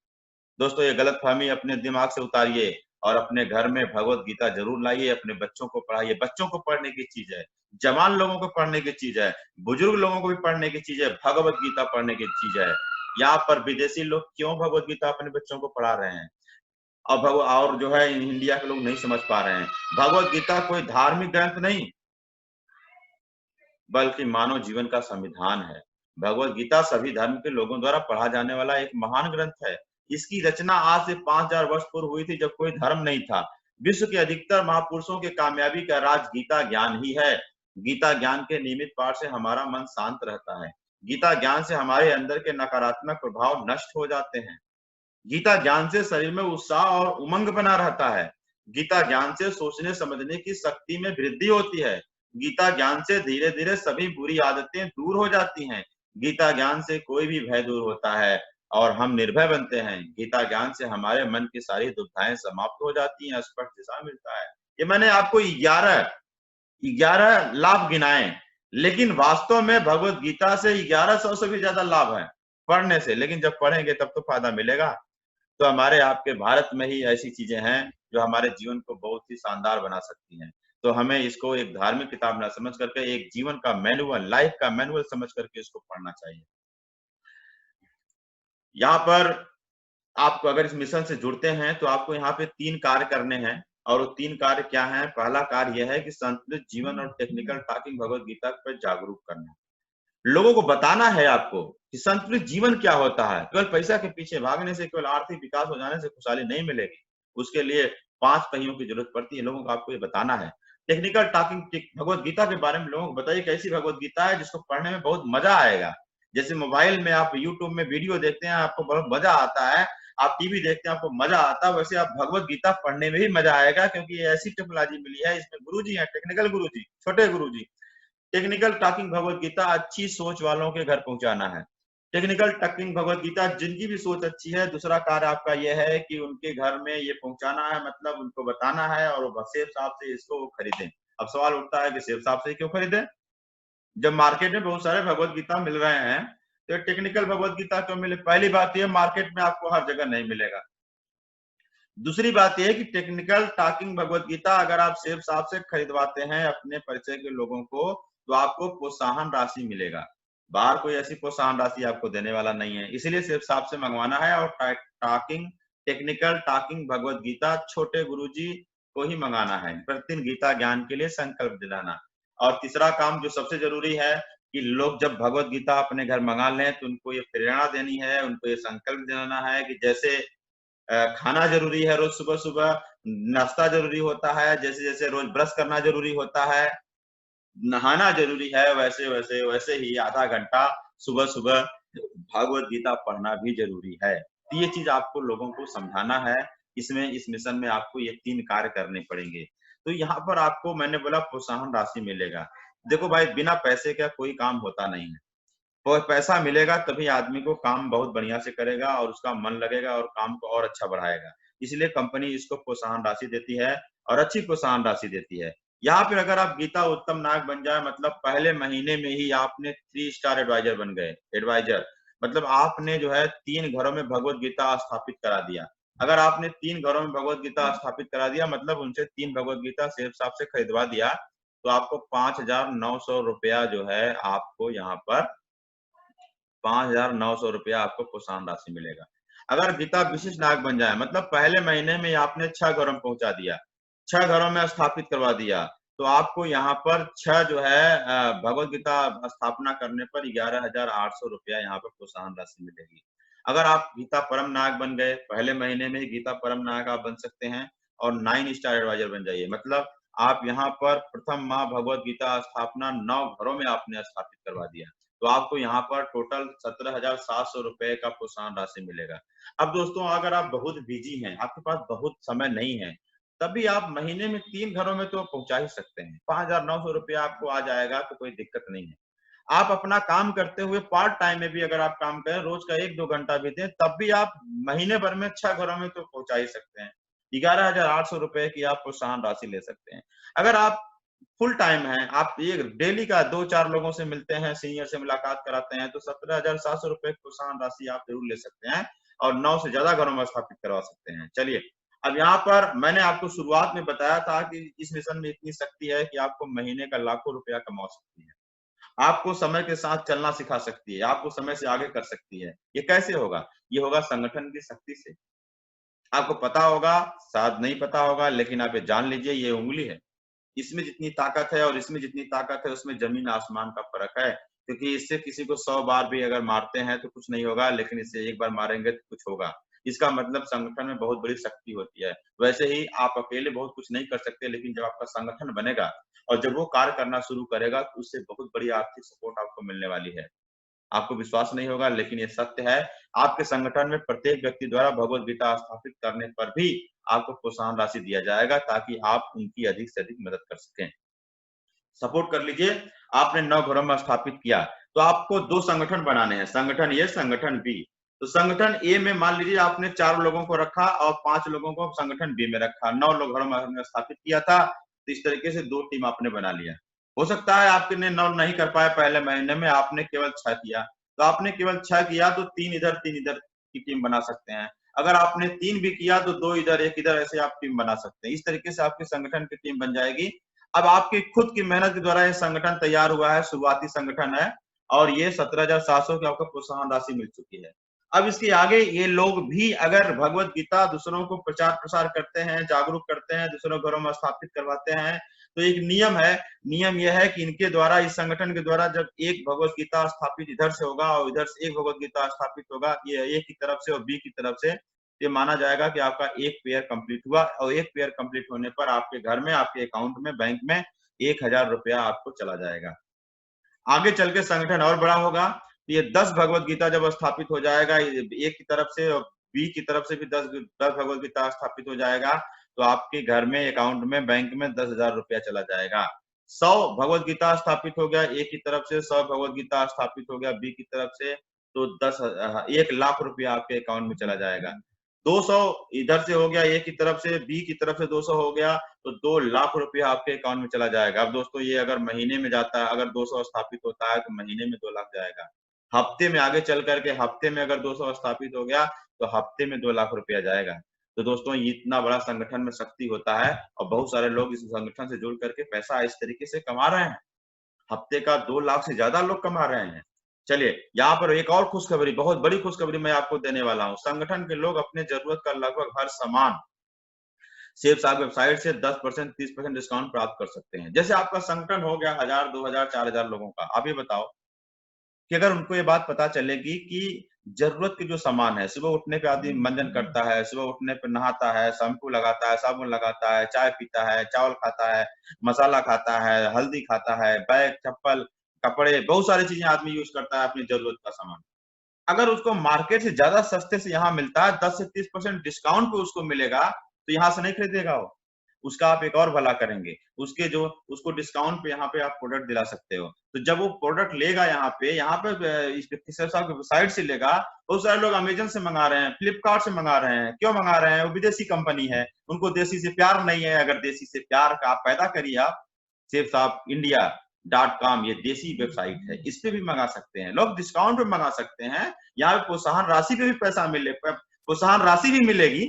दोस्तों, ये गलतफहमी अपने दिमाग से उतारिए और अपने घर में भगवत गीता जरूर लाइए, अपने बच्चों को पढ़ाइए। बच्चों को पढ़ने की चीज है, जवान लोगों को पढ़ने की चीज है, बुजुर्ग लोगों को भी पढ़ने की चीज है, भगवत गीता पढ़ने की चीज है। यहाँ पर विदेशी लोग क्यों भगवत गीता अपने बच्चों को पढ़ा रहे हैं और जो है इंडिया के लोग नहीं समझ पा रहे हैं। भगवत गीता कोई धार्मिक ग्रंथ नहीं, बल्कि मानव जीवन का संविधान है। भगवत गीता सभी धर्म के लोगों द्वारा पढ़ा जाने वाला एक महान ग्रंथ है। इसकी रचना आज से 5000 वर्ष पूर्व हुई थी, जब कोई धर्म नहीं था। विश्व के अधिकतर महापुरुषों के कामयाबी का राज गीता ज्ञान ही है। गीता ज्ञान के नियमित पाठ से हमारा मन शांत रहता है। गीता ज्ञान से हमारे अंदर के नकारात्मक प्रभाव नष्ट हो जाते हैं। गीता ज्ञान से शरीर में उत्साह और उमंग बना रहता है। गीता ज्ञान से सोचने समझने की शक्ति में वृद्धि होती है। गीता ज्ञान से धीरे धीरे सभी बुरी आदतें दूर हो जाती हैं। गीता ज्ञान से कोई भी भय दूर होता है और हम निर्भय बनते हैं। गीता ज्ञान से हमारे मन की सारी दुविधाएं समाप्त हो जाती हैं, स्पष्ट दिशा मिलता है। ये मैंने आपको 11 लाभ गिनाए, लेकिन वास्तव में भगवत गीता से 1100 से भी ज्यादा लाभ है पढ़ने से। लेकिन जब पढ़ेंगे तब तो फायदा मिलेगा। तो हमारे आपके भारत में ही ऐसी चीजें हैं जो हमारे जीवन को बहुत ही शानदार बना सकती हैं। तो हमें इसको एक धार्मिक किताब ना समझ करके एक जीवन का मैनुअल, लाइफ का मैनुअल समझ करके इसको पढ़ना चाहिए। यहाँ पर आपको अगर इस मिशन से जुड़ते हैं तो आपको यहाँ पे 3 कार्य करने हैं, और वो 3 कार्य क्या हैं? पहला कार्य यह है कि संतुलित जीवन और टेक्निकल टॉकिंग भगवत गीता पर जागरूक करना। लोगों को बताना है आपको कि संतुलित जीवन क्या होता है। केवल पैसा के पीछे भागने से, केवल आर्थिक विकास हो जाने से खुशहाली नहीं मिलेगी। उसके लिए 5 पहियों की जरूरत पड़ती है। लोगों को आपको ये बताना है। टेक्निकल टॉकिंग भगवत गीता के बारे में लोगों को बताइए कैसी भगवत गीता है जिसको पढ़ने में बहुत मजा आएगा। जैसे मोबाइल में आप यूट्यूब में वीडियो देखते हैं, आपको बहुत मजा आता है, आप टीवी देखते हैं आपको मजा आता है, वैसे आप भगवत गीता पढ़ने में भी मजा आएगा, क्योंकि ये ऐसी टेक्नोलॉजी मिली है, इसमें गुरुजी हैं, टेक्निकल गुरुजी, छोटे गुरुजी। टेक्निकल टॉकिंग भगवत गीता अच्छी सोच वालों के घर पहुंचाना है। टेक्निकल टॉकिंग भगवत गीता जिनकी भी सोच अच्छी है, दूसरा कार्य आपका यह है कि उनके घर में ये पहुंचाना है, मतलब उनको बताना है, और वो सेब साहब से इसको वो खरीदें। अब सवाल उठता है कि सेब साहब से क्यों खरीदें जब मार्केट में बहुत सारे भगवत गीता मिल रहे हैं? तो टेक्निकल भगवत गीता क्यों मिले? पहली बात यह, मार्केट में आपको हर जगह नहीं मिलेगा। दूसरी बात यह है कि टेक्निकल टॉकिंग भगवत गीता अगर आप सेब साहब से खरीदवाते हैं अपने परिचय के लोगों को, तो आपको प्रोत्साहन राशि मिलेगा। बाहर कोई ऐसी प्रोत्साहन राशि आपको देने वाला नहीं है, इसलिए सेब साहब से मंगवाना है। और टेक्निकल टॉकिंग भगवत गीता छोटे गुरुजी को ही मंगाना है। प्रतिदिन गीता ज्ञान के लिए संकल्प दिलाना। और तीसरा काम जो सबसे जरूरी है, कि लोग जब भगवत गीता अपने घर मंगा लें तो उनको ये प्रेरणा देनी है, उनको ये संकल्प दिलाना है कि जैसे खाना जरूरी है, रोज सुबह सुबह नाश्ता जरूरी होता है, जैसे जैसे रोज ब्रश करना जरूरी होता है, नहाना जरूरी है, वैसे वैसे वैसे ही आधा घंटा सुबह सुबह भागवत गीता पढ़ना भी जरूरी है। तो ये चीज आपको लोगों को समझाना है। इसमें इस मिशन में आपको ये 3 कार्य करने पड़ेंगे। तो यहाँ पर आपको मैंने बोला प्रोत्साहन राशि मिलेगा। देखो भाई, बिना पैसे का कोई काम होता नहीं है। तो पैसा मिलेगा तभी आदमी को काम बहुत बढ़िया से करेगा और उसका मन लगेगा और काम को और अच्छा बढ़ाएगा। इसलिए कंपनी इसको प्रोत्साहन राशि देती है और अच्छी प्रोत्साहन राशि देती है। यहाँ पर अगर आप गीता उत्तम नायक बन जाए, मतलब पहले महीने में ही आपने 3 स्टार एडवाइजर बन गए। एडवाइजर मतलब आपने जो है 3 घरों में भगवत गीता स्थापित करा दिया। अगर आपने 3 घरों में भगवत गीता स्थापित करा दिया, मतलब उनसे 3 भगवत गीता सेठ साहब से खरीदवा दिया, तो आपको 5,900 रुपया जो है आपको यहाँ पर 5,900 रुपया आपको प्रोत्साहन राशि मिलेगा। अगर गीता विशिष्ट नायक बन जाए, मतलब पहले महीने में आपने 6 घरों में पहुंचा दिया, 6 घरों में स्थापित करवा दिया, तो आपको यहाँ पर 6 जो है भगवत गीता स्थापना करने पर 11,800 रुपया यहाँ पर प्रोत्साहन राशि मिलेगी। अगर आप गीता परम नायक बन गए, पहले महीने में ही गीता परम नायक आप बन सकते हैं और 9 स्टार एडवाइजर बन जाइए। मतलब आप यहाँ पर प्रथम माँ भगवत गीता स्थापना 9 घरों में आपने स्थापित करवा दिया, तो आपको यहाँ पर टोटल 17,700 रुपए का प्रोत्साहन राशि मिलेगा। अब दोस्तों, अगर आप बहुत बिजी हैं, आपके पास बहुत समय नहीं है, तभी आप महीने में 3 घरों में तो पहुंचा ही सकते हैं। 5,900 रुपया आपको आ जाएगा तो कोई दिक्कत नहीं है। आप अपना काम करते हुए पार्ट टाइम में भी अगर आप काम करें, रोज का 1-2 घंटा भी दें, तब भी आप महीने भर में 6 घरों में तो पहुंचा ही सकते हैं। 11,800 रुपए की आप प्रोत्साहन राशि ले सकते हैं। अगर आप फुल टाइम है, आप ये डेली का 2-4 लोगों से मिलते हैं, सीनियर से मुलाकात कराते हैं, तो 17,700 रुपए प्रोत्साहन राशि आप जरूर ले सकते हैं और 9 से ज्यादा घरों में स्थापित करवा सकते हैं। चलिए, अब यहाँ पर मैंने आपको शुरुआत में बताया था कि इस मिशन में इतनी शक्ति है कि आपको महीने का लाखों रुपया कमा सकती है। आपको समय के साथ चलना सिखा सकती है, आपको समय से आगे कर सकती है। ये कैसे होगा? ये होगा संगठन की शक्ति से। आपको पता होगा, शायद नहीं पता होगा, लेकिन आप ये जान लीजिए, ये उंगली है। इसमें जितनी ताकत है और इसमें जितनी ताकत है, उसमें जमीन आसमान का फर्क है। क्योंकि इससे किसी को 100 बार भी अगर मारते हैं तो कुछ नहीं होगा, लेकिन इससे एक बार मारेंगे तो कुछ होगा। इसका मतलब संगठन में बहुत बड़ी शक्ति होती है। वैसे ही आप अकेले बहुत कुछ नहीं कर सकते, लेकिन जब आपका संगठन बनेगा और जब वो कार्य करना शुरू करेगा, तो उससे बहुत बड़ी आर्थिक सपोर्ट आपको मिलने वाली है। आपको विश्वास नहीं होगा, लेकिन ये सत्य है। आपके संगठन में प्रत्येक व्यक्ति द्वारा भगवत गीता स्थापित करने पर भी आपको प्रोत्साहन राशि दिया जाएगा, ताकि आप उनकी अधिक से अधिक मदद कर सकें। सपोर्ट कर लीजिए, आपने 9 घरों में स्थापित किया, तो आपको 2 संगठन बनाने हैं, संगठन ए, संगठन बी। तो संगठन ए में मान लीजिए आपने 4 लोगों को रखा और 5 लोगों को संगठन बी में रखा, 9 लोग घरों में हमने स्थापित किया था, तो इस तरीके से 2 टीम आपने बना लिया। हो सकता है आपने 9 नहीं कर पाए पहले महीने में, आपने केवल 6 किया, तो आपने केवल 6 किया तो 3 इधर की टीम बना सकते हैं। अगर आपने 3 भी किया तो 2 इधर, 1 इधर, ऐसे आप टीम बना सकते हैं। इस तरीके से आपके संगठन की टीम बन जाएगी। अब आपकी खुद की मेहनत के द्वारा ये संगठन तैयार हुआ है, शुरुआती संगठन है और ये 17,700 की आपको प्रोत्साहन राशि मिल चुकी है। अब इसके आगे ये लोग भी अगर भगवत गीता दूसरों को प्रचार प्रसार करते हैं, जागरूक करते हैं, दूसरों घरों में स्थापित करवाते हैं, तो एक नियम है। नियम यह है कि इनके द्वारा, इस संगठन के द्वारा जब एक भगवत गीता स्थापित इधर से होगा और इधर से एक भगवत गीता स्थापित होगा, ये ए की तरफ से और बी की तरफ से, ये माना जाएगा कि आपका एक पेयर कंप्लीट हुआ और एक पेयर कंप्लीट होने पर आपके घर में, आपके अकाउंट में, बैंक में 1,000 रुपया आपको चला जाएगा। आगे चल के संगठन और बड़ा होगा, तो ये 10 भगवत गीता जब स्थापित हो जाएगा, ए की तरफ से और बी की तरफ से भी 10 भगवत गीता स्थापित हो जाएगा, तो आपके घर में, अकाउंट में, बैंक में 10,000 रुपया चला जाएगा। 100 भगवत गीता स्थापित हो गया ए की तरफ से, 100 भगवत गीता स्थापित हो गया बी की तरफ से, तो 1 लाख रुपया आपके अकाउंट में चला जाएगा। 200 इधर से हो गया ए की तरफ से, बी की तरफ से 200 हो गया, तो 2 लाख रुपया आपके अकाउंट में चला जाएगा। अब दोस्तों, ये अगर महीने में जाता है, अगर 200 स्थापित होता है, तो महीने में 2 लाख जाएगा। हफ्ते में आगे चल करके, हफ्ते में अगर 200 स्थापित हो गया, तो हफ्ते में 2 लाख रुपया जाएगा। तो दोस्तों, ये इतना बड़ा संगठन में शक्ति होता है और बहुत सारे लोग इस संगठन से जुड़ करके पैसा इस तरीके से कमा रहे हैं। हफ्ते का 2 लाख से ज्यादा लोग कमा रहे हैं। चलिए, यहाँ पर एक और खुशखबरी, बहुत बड़ी खुशखबरी मैं आपको देने वाला हूँ। संगठन के लोग अपने जरूरत का लगभग हर सामान सेफ साग वेबसाइट से 10%, 30% डिस्काउंट प्राप्त कर सकते हैं। जैसे आपका संगठन हो गया 1,000, 2,000, 4,000 लोगों का, आप ये बताओ, कि अगर उनको ये बात पता चलेगी कि जरूरत के जो सामान है, सुबह उठने पे आदमी मंजन करता है, सुबह उठने पे नहाता है, शैम्पू लगाता है, साबुन लगाता है, चाय पीता है, चावल खाता है, मसाला खाता है, हल्दी खाता है, बैग, चप्पल, कपड़े, बहुत सारी चीजें आदमी यूज करता है अपनी जरूरत का सामान। अगर उसको मार्केट से ज्यादा सस्ते से यहाँ मिलता है, 10 से 30% डिस्काउंट पे उसको मिलेगा, तो यहाँ से नहीं खरीदेगा वो। उसका आप एक और भला करेंगे, उसके जो उसको डिस्काउंट पे यहाँ पे आप प्रोडक्ट दिला सकते हो। तो जब वो प्रोडक्ट लेगा यहाँ पे इस साहब की साइट से लेगा, बहुत सारे लोग अमेजन से मंगा रहे हैं, फ्लिपकार्ट से मंगा रहे हैं। क्यों मंगा रहे हैं? वो विदेशी कंपनी है, उनको देसी से प्यार नहीं है। अगर देसी से प्यार का आप पैदा करिए, आप सेफ साहब इंडिया .com, ये देसी वेबसाइट है, इस पे भी मंगा सकते हैं लोग, डिस्काउंट पे मंगा सकते हैं। यहाँ पे प्रोत्साहन राशि पे भी पैसा मिले, प्रोत्साहन राशि भी मिलेगी,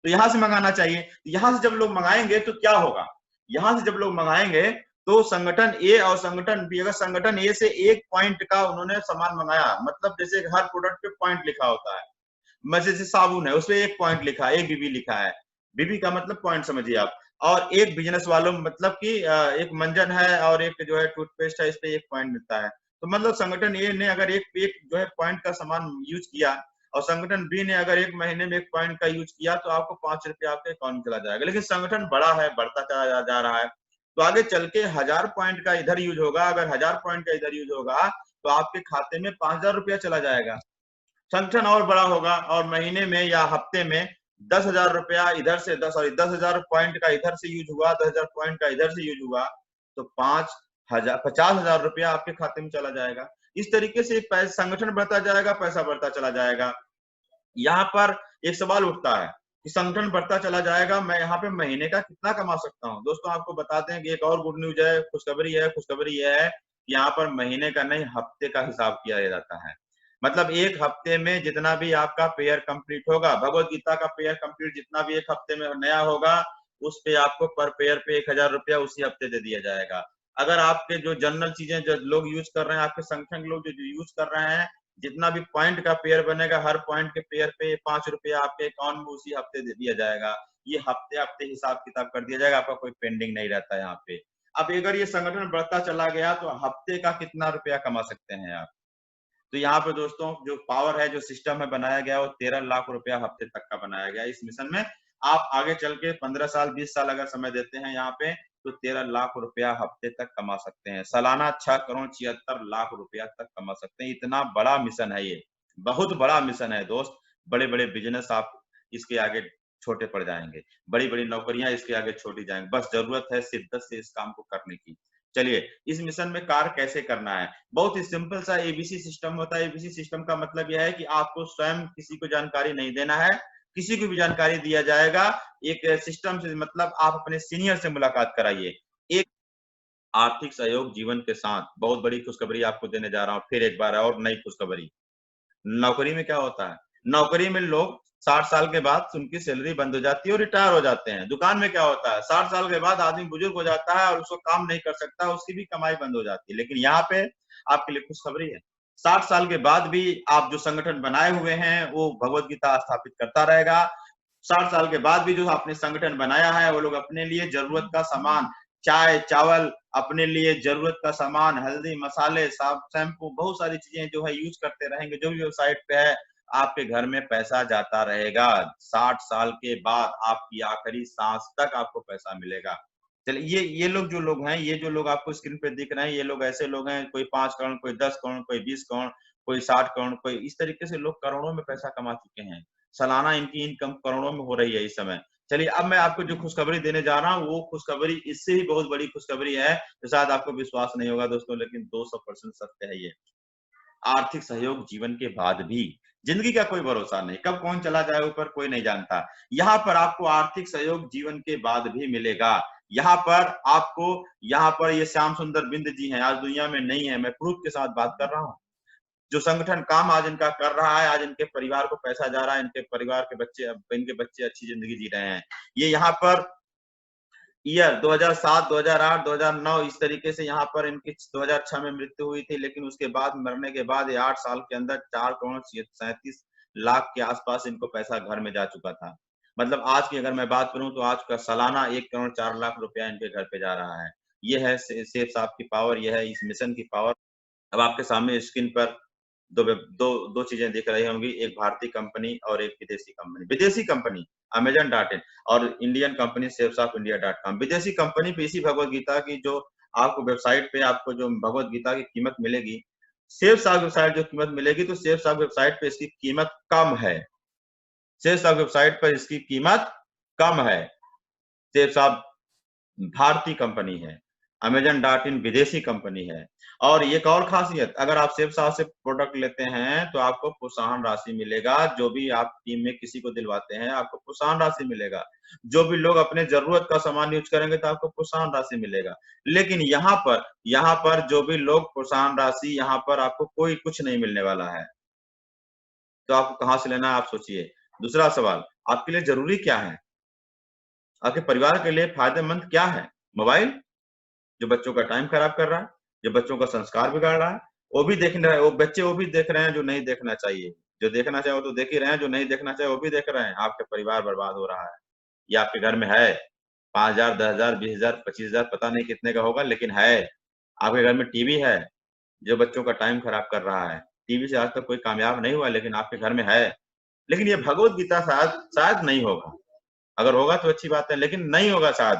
तो यहाँ से मंगाना चाहिए। यहाँ से जब लोग मंगाएंगे तो क्या होगा? यहाँ से जब लोग मंगाएंगे तो संगठन ए और संगठन बी, अगर संगठन ए से 1 पॉइंट का उन्होंने सामान मंगाया, मतलब जैसे हर प्रोडक्ट पे पॉइंट लिखा होता है, जैसे साबुन है उसपे 1 पॉइंट लिखा है, 1 बीबी लिखा है, बीबी का मतलब पॉइंट समझिए आप। और एक बिजनेस वालों मतलब कि एक मंजन है और एक जो है टूथपेस्ट है, इस पे 1 पॉइंट मिलता है। तो मतलब संगठन ए ने अगर एक एक जो है पॉइंट का सामान यूज किया और संगठन बी ने अगर 1 महीने में 1 पॉइंट का यूज किया, तो आपको 5 रुपया आपके अकाउंट में चला जाएगा। लेकिन संगठन बड़ा है, बढ़ता चला जा रहा है, तो आगे चल के 1000 पॉइंट का इधर यूज होगा, अगर 1000 पॉइंट का इधर यूज होगा, तो आपके खाते में 5000 रुपया चला जाएगा। संगठन और बड़ा होगा और महीने में या हफ्ते में 10,000 रुपया इधर से 10,000 पॉइंट का इधर से यूज हुआ, 10,000 पॉइंट का इधर से यूज हुआ, तो 50,000 रुपया आपके खाते में चला जाएगा। इस तरीके से संगठन बढ़ता जाएगा, पैसा बढ़ता चला जाएगा। यहाँ पर एक सवाल उठता है कि संगठन बढ़ता चला जाएगा, मैं यहाँ पे महीने का कितना कमा सकता हूँ? दोस्तों आपको बताते हैं कि एक और गुड न्यूज है, खुशखबरी है। खुशखबरी यह है कि यहाँ पर महीने का नहीं, हफ्ते का हिसाब किया जाता है। मतलब एक हफ्ते में जितना भी आपका पेयर कंप्लीट होगा, भगवत गीता का पेयर कंप्लीट जितना भी एक हफ्ते में नया होगा, उस पे आपको पर पेयर पे 1000 रुपया उसी हफ्ते दे दिया जाएगा। अगर आपके जो जनरल चीजें जो लोग यूज कर रहे हैं, आपके संगठन के लोग जो यूज कर रहे हैं, जितना भी पॉइंट का पेयर बनेगा, हर पॉइंट के पेयर पे 5 रुपया आपके अकाउंट में उसी हफ्ते दे दिया जाएगा। ये हफ्ते हफ्ते हिसाब किताब कर दिया जाएगा, आपका कोई पेंडिंग नहीं रहता यहाँ पे। अब अगर ये संगठन बढ़ता चला गया, तो हफ्ते का कितना रुपया कमा सकते हैं आप? तो यहाँ पे दोस्तों जो पावर है, जो सिस्टम है बनाया गया, वो 13 लाख रुपया हफ्ते तक का बनाया गया इस मिशन में। आप आगे चल के 15 साल 20 साल अगर समय देते हैं यहाँ पे, तो 13 लाख रुपया हफ्ते तक कमा सकते हैं। सालाना 6 करोड़ 76 लाख रुपया तक कमा सकते हैं। इतना बड़ा मिशन है ये, बहुत बड़ा मिशन है दोस्त। बड़े बड़े बिजनेस आप इसके आगे छोटे पड़ जाएंगे, बड़ी बड़ी नौकरियां इसके आगे छोटी जाएंगी। बस जरूरत है शिद्दत से इस काम को करने की। चलिए, इस मिशन में कार्य कैसे करना है? बहुत ही सिंपल सा एबीसी सिस्टम होता है। एबीसी सिस्टम का मतलब यह है कि आपको स्वयं किसी को जानकारी नहीं देना है, किसी को भी जानकारी दिया जाएगा। एक सिस्टम से मतलब आप अपने सीनियर से मुलाकात कराइए। एक आर्थिक सहयोग जीवन के साथ, बहुत बड़ी खुशखबरी आपको देने जा रहा हूँ, फिर एक बार और नई खुशखबरी। नौकरी में क्या होता है? नौकरी में लोग 60 साल के बाद उनकी सैलरी बंद हो जाती है और रिटायर हो जाते हैं। दुकान में क्या होता है? 60 साल के बाद आदमी बुजुर्ग हो जाता है और उसको काम नहीं कर सकता, उसकी भी कमाई बंद हो जाती है। लेकिन यहाँ पे आपके लिए खुशखबरी है, 60 साल के बाद भी आप जो संगठन बनाए हुए हैं, वो भगवत गीता स्थापित करता रहेगा। 60 साल के बाद भी जो आपने संगठन बनाया है, वो लोग अपने लिए जरूरत का सामान, चाय, चावल, अपने लिए जरूरत का सामान, हल्दी, मसाले, शैम्पू, बहुत सारी चीजें जो है यूज करते रहेंगे। जो भी वेबसाइट पे है, आपके घर में पैसा जाता रहेगा। 60 साल के बाद आपकी आखिरी सांस तक आपको पैसा मिलेगा। चलिए, ये लोग जो लोग हैं, ये जो लोग आपको स्क्रीन पे दिख रहे हैं, ये लोग ऐसे लोग हैं, कोई 5 करोड़, कोई 10 करोड़, कोई 20 करोड़, कोई 60 करोड़, कोई इस तरीके से लोग करोड़ों में पैसा कमा चुके हैं। सालाना इनकी इनकम करोड़ों में हो रही है इस समय। चलिए, अब मैं आपको जो खुशखबरी देने जा रहा हूँ, वो खुशखबरी इससे ही बहुत बड़ी खुशखबरी है, तो शायद आपको विश्वास नहीं होगा दोस्तों, लेकिन 200% सत्य है ये। आर्थिक सहयोग जीवन के बाद भी, जिंदगी का कोई भरोसा नहीं, कब कौन चला जाए ऊपर कोई नहीं जानता। यहाँ पर आपको आर्थिक सहयोग जीवन के बाद भी मिलेगा। यहाँ पर आपको, यहाँ पर ये श्याम सुंदर बिंद जी हैं, आज दुनिया में नहीं है, मैं प्रूफ के साथ बात कर रहा हूँ। जो संगठन काम आज इनका कर रहा है, आज इनके परिवार को पैसा जा रहा है, इनके परिवार के बच्चे, इनके बच्चे अच्छी जिंदगी जी रहे हैं। ये यहाँ पर ईयर 2007, 2008, 2009 इस तरीके से यहाँ पर इनकी 2006 में मृत्यु हुई थी, लेकिन उसके बाद मरने के बाद ये 8 साल के अंदर 4 करोड़ 37 लाख के आसपास इनको पैसा घर में जा चुका था। मतलब आज की अगर मैं बात करूं, तो आज का सालाना 1 करोड़ 4 लाख रुपया इनके घर पे जा रहा है। ये है सेफ साहब की पावर, ये है इस मिशन की पावर। अब आपके सामने स्क्रीन पर दो चीजें दिख रही होंगी, एक भारतीय कंपनी और एक विदेशी कंपनी। विदेशी कंपनी Amazon.in और इंडियन कंपनी salesofIndia.com। विदेशी कंपनी पे इसी भगवत गीता की जो आपको वेबसाइट पे आपको जो भगवत गीता की कीमत मिलेगी, सेल्स ऑफ वेबसाइट जो कीमत मिलेगी, तो सेल्स ऑफ वेबसाइट पे इसकी कीमत कम है। सेल्स ऑफ वेबसाइट पर इसकी कीमत कम है। सेल्स ऑफ भारतीय कंपनी है, Amazon.in विदेशी कंपनी है। और एक और खासियत, अगर आप सेल्स से प्रोडक्ट लेते हैं तो आपको प्रोत्साहन राशि मिलेगा। जो भी आप टीम में किसी को दिलवाते हैं, आपको प्रोत्साहन राशि मिलेगा। जो भी लोग अपने जरूरत का सामान यूज करेंगे तो आपको प्रोत्साहन राशि मिलेगा। लेकिन यहाँ पर जो भी लोग प्रोत्साहन राशि, यहाँ पर आपको कोई कुछ नहीं मिलने वाला है। तो आपको कहाँ से लेना है, आप सोचिए। दूसरा सवाल, आपके लिए जरूरी क्या है? आपके परिवार के लिए फायदेमंद क्या है? मोबाइल, जो बच्चों का टाइम खराब कर रहा है, जो बच्चों का संस्कार बिगाड़ रहा है, वो भी देख रहे हैं, वो बच्चे वो भी देख रहे हैं जो नहीं देखना चाहिए। जो देखना चाहिए वो तो देख ही रहे हैं, जो नहीं देखना चाहिए वो भी देख रहे हैं। आपके परिवार बर्बाद हो रहा है। ये आपके घर में है। 5,000, 10,000, 20,000, 25,000 पता नहीं कितने का होगा, लेकिन है। आपके घर में टीवी है, जो बच्चों का टाइम खराब कर रहा है। टीवी से आज तक कोई कामयाब नहीं हुआ, लेकिन आपके घर में है। लेकिन ये भगवत गीता शायद शायद नहीं होगा। अगर होगा तो अच्छी बात है, लेकिन नहीं होगा शायद।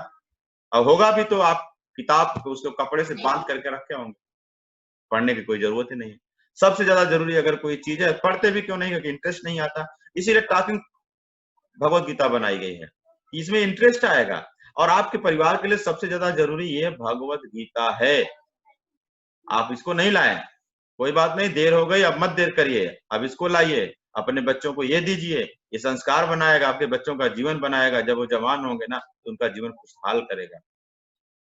और होगा भी तो आप किताब को उसको कपड़े से बांध करके रखे होंगे। पढ़ने की कोई जरूरत ही नहीं है। सबसे ज्यादा जरूरी अगर कोई चीज है, पढ़ते भी क्यों नहीं, क्योंकि इंटरेस्ट नहीं आता। इसीलिए टॉकिंग भगवत गीता बनाई गई है, इसमें इंटरेस्ट आएगा। और आपके परिवार के लिए सबसे ज्यादा जरूरी ये भगवत गीता है। आप इसको नहीं लाए, कोई बात नहीं, देर हो गई, अब मत देर करिए, अब इसको लाइए, अपने बच्चों को ये दीजिए। ये संस्कार बनाएगा, आपके बच्चों का जीवन बनाएगा। जब वो जवान होंगे ना, तो उनका जीवन खुशहाल करेगा।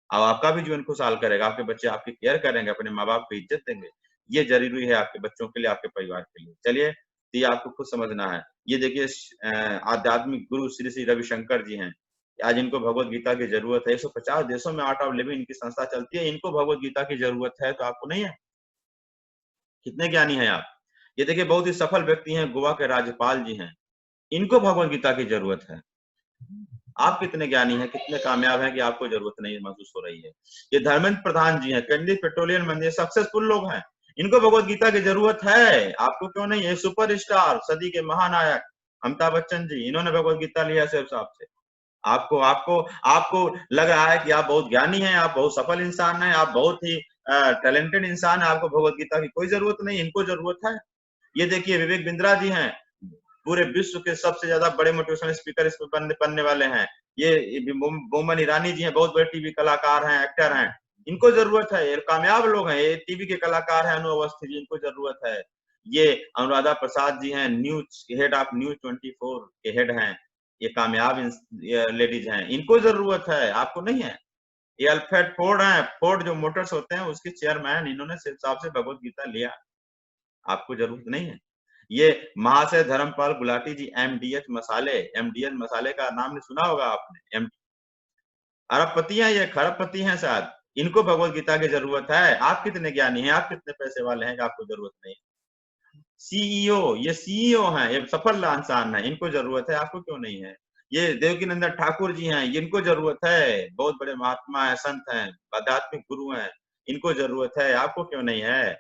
अब आपका भी जीवन खुशहाल करेगा। आपके बच्चे आपकी केयर करेंगे, अपने माँ-बाप को इज्जत देंगे। ये ज़रूरी है आपके बच्चों के लिए, आपके परिवार के लिए। चलिए, तो ये आपको खुद समझना है। ये देखिए आध्यात्मिक गुरु श्री श्री रविशंकर जी हैं। आज इनको भगवत गीता की ज़रूरत है। 150 देशों में आर्ट ऑफ लिविंग इनकी संस्था चलती है। इनको भगवत गीता की ज़रूरत है, तो आपको नहीं है? कितने ज्ञानी हैं आप? ये देखिए बहुत ही सफल व्यक्ति हैं, गोवा के राज्यपाल जी हैं। इनको भगवत गीता की ज़रूरत है। आप कितने ज्ञानी हैं, कितने कामयाब हैं कि आपको जरूरत नहीं महसूस हो रही है। ये धर्मेंद्र प्रधान जी हैं, कैंडी पेट्रोलियम मंदिर सक्सेसफुल लोग हैं। इनको भगवत गीता की जरूरत है, आपको क्यों नहीं है? सुपरस्टार, सदी के महानायक अमिताभ बच्चन जी, इन्होंने भगवत गीता लिया सिर्फ साहब से। आपको आपको आपको लग रहा है कि आप बहुत ज्ञानी हैं, आप बहुत सफल इंसान हैं, आप बहुत ही टैलेंटेड इंसान हैं, आपको भगवत गीता की कोई जरूरत नहीं, इनको जरूरत है। ये देखिए विवेक बिंद्रा जी हैं, पूरे विश्व के सबसे ज्यादा बड़े मोटिवेशनल स्पीकर इसमें बनने वाले हैं। ये बोमन ईरानी जी हैं, बहुत बड़े टीवी कलाकार हैं, एक्टर हैं। इनको जरूरत है, ये कामयाब लोग हैं। ये टीवी के कलाकार हैं, अनु अवस्थी जी, इनको जरूरत है। ये अनुराधा प्रसाद जी हैं, न्यूज हेड ऑफ न्यूज 24 के हेड हैं। ये कामयाब लेडीज हैं, इनको जरूरत है, आपको नहीं है। ये अल्फ्रेड फोर्ड हैं, फोर्ड जो मोटर्स होते हैं उसके चेयरमैन, इन्होंने सिर्फ साहब से भगवत गीता लिया। आपको जरूरत नहीं है। ये महाशय धर्मपाल गुलाटी जी, एमडीएच मसाले का नाम नहीं सुना होगा आपने। अरबपति हैं, ये खरबपति हैं शायद। इनको भगवत गीता की जरूरत है। आप कितने ज्ञानी हैं, आप कितने पैसे वाले हैं कि आपको जरूरत नहीं। सीईओ, ये सीईओ हैं, ये सफल इंसान है, इनको जरूरत है, आपको क्यों नहीं है? ये देवकीनंदन ठाकुर जी हैं, इनको जरूरत है, बहुत बड़े महात्मा है, संत हैं, आध्यात्मिक गुरु हैं, इनको जरूरत है, आपको क्यों नहीं है?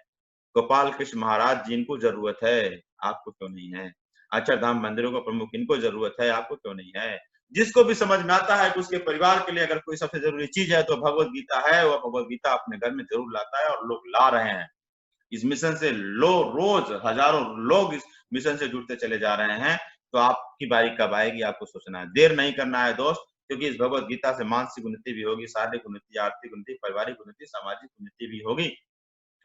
गोपाल कृष्ण महाराज जी, इनको जरूरत है, आपको क्यों नहीं है? अक्षरधाम मंदिरों का प्रमुख, इनको जरूरत है, आपको क्यों नहीं है? जिसको भी समझ में आता है कि उसके परिवार के लिए अगर कोई सबसे जरूरी चीज है तो भगवत गीता है, वह भगवत गीता अपने घर में जरूर लाता है, और लोग ला रहे हैं। इस मिशन से रोज हजारों लोग इस मिशन से जुड़ते चले जा रहे हैं। तो आपकी बारी कब आएगी, आपको सोचना है। देर नहीं करना है दोस्त, क्योंकि इस भगवत गीता से मानसिक उन्नति भी होगी, शारीरिक उन्नति, आर्थिक उन्नति, पारिवारिक उन्नति, सामाजिक उन्नति भी होगी।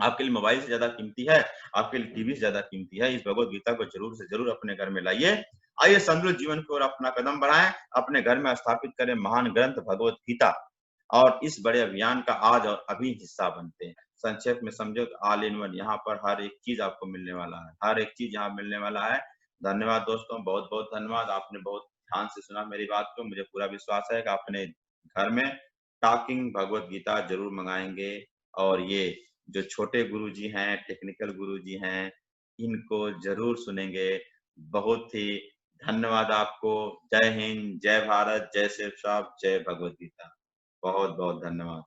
आपके लिए मोबाइल से ज्यादा कीमती है, आपके लिए टीवी से ज्यादा कीमती है। इस भगवत गीता को जरूर से जरूर अपने घर में लाइए। आइए समृद्ध जीवन की ओर अपना कदम बढ़ाएं, अपने घर में स्थापित करें महान ग्रंथ भगवत गीता, और इस बड़े अभियान का आज और अभी हिस्सा बनते हैं। संक्षेप में समझो तो ऑल इन वन, यहाँ पर हर एक चीज आपको मिलने वाला है, हर एक चीज यहाँ मिलने वाला है। धन्यवाद दोस्तों, बहुत बहुत धन्यवाद। आपने बहुत ध्यान से सुना मेरी बात को। मुझे पूरा विश्वास है कि अपने घर में टॉकिंग भगवत गीता जरूर मंगाएंगे, और ये जो छोटे गुरुजी हैं, टेक्निकल गुरुजी हैं, इनको जरूर सुनेंगे। बहुत ही धन्यवाद आपको। जय हिंद, जय भारत, जय शिव साहब, जय भगवत गीता। बहुत बहुत धन्यवाद।